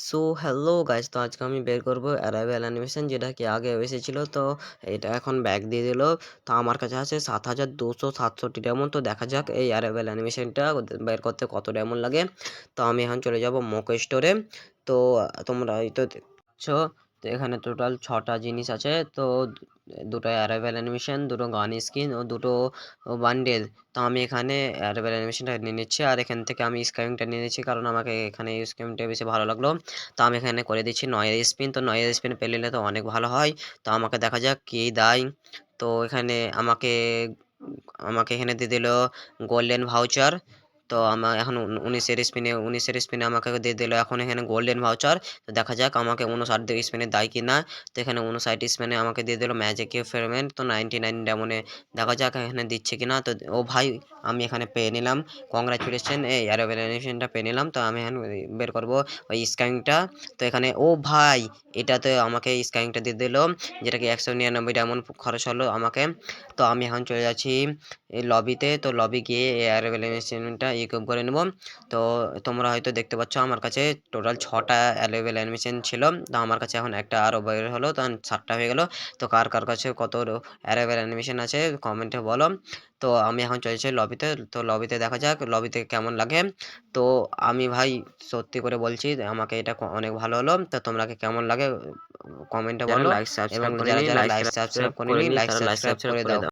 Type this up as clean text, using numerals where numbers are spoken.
So hello guys, তো আজকে আমি বের করবো অ্যারাইভেল অ্যানিমেশন, যেটা কি আগে এসেছিল। তো এটা এখন ব্যাক দিয়ে দিল। তো আমার কাছে আছে 7267 ডায়মন্ড। তো দেখা যাক এই অ্যারাইভেল অ্যানিমেশনটা বের করতে কত ডায়মন্ড লাগে। তো আমি এখন চলে যাব মোকো স্টোরে। তো তোমরা হয়তো দেখছো, তো এখানে টোটাল 6টা জিনিস আছে। তো দুটো অ্যারাইভেল অ্যানিমেশন, দুটো গান স্কিন ও দুটো বান্ডেল। তো আমি এখানে অ্যারাইভেল অ্যানিমেশনটা নিয়ে নিচ্ছি, আর এখান থেকে আমি স্ক্যামিংটা নিয়ে নিচ্ছি, কারণ আমাকে এখানে স্ক্যামিংটা বেশি ভালো লাগলো। তো আমি এখানে করে দিচ্ছি নয়ের স্পিন। তো নয়ের স্পিন পেলে তো অনেক ভালো হয়। তো আমাকে দেখা যাক কি দেয়। তো এখানে আমাকে আমাকে এখানে দিয়ে দিল গোল্ডেন ভাউচার। তো আমার এখন 19-এর স্পিনে আমাকে দিয়ে দিল এখন এখানে গোল্ডেন ভাউচার। তো দেখা যাক আমাকে 59 স্পিনে দেয় কি না। তো এখানে 59 স্পিনে আমাকে দিয়ে দিল ম্যাজিক ফেরমেন্ট। তো 99 ডেমনে দেখা যাক এখানে দিচ্ছে কিনা। তো ও ভাই, আমি এখানে পেয়ে নিলাম। কংগ্রাচুলেশন, এই অ্যারাইভেল পেয়ে নিলাম। তো আমি এখন বের করবো ওই স্ক্যানিংটা। তো এখানে ও ভাই, এটাতে আমাকে স্ক্যানিংটা দিয়ে দিল, যেটা কি 199 ডায়মন্ড খরচ হলো আমাকে। তো আমি এখন চলে যাচ্ছি এই লবিতে। তো লবি গিয়ে এই অ্যারাইভেল ইকুইপ করে নেব। তো তোমরা হয়তো দেখতে পাচ্ছ আমার কাছে টোটাল 6টা অ্যারাইভেল অ্যানিমেশন ছিল। তো আমার কাছে এখন একটা আরও বের হলো, তখন 7টা হয়ে গেল। তো কার কার কাছে কত অ্যারাইভেল অ্যানিমেশন আছে কমেন্টে বলো। তো আমি এখন চলেছি লবিতে। তো লবিতে দেখা যাক লবিতে কেমন লাগে। তো আমি ভাই সত্যি করে বলছি, আমাকে এটা অনেক ভালো হলো। তো তোমরা কেমন লাগে কমেন্টে যারা বলো। লাইক এবং সাবস্ক্রাইব যারা করেনি যারা লাইক লাইক সাবস্ক্রাইব সাবস্ক্রাইব করেনি, করেনি লাইক তারা লাইক সাবস্ক্রাইব সাবস্ক্রাইব করে করে দাও। দাও।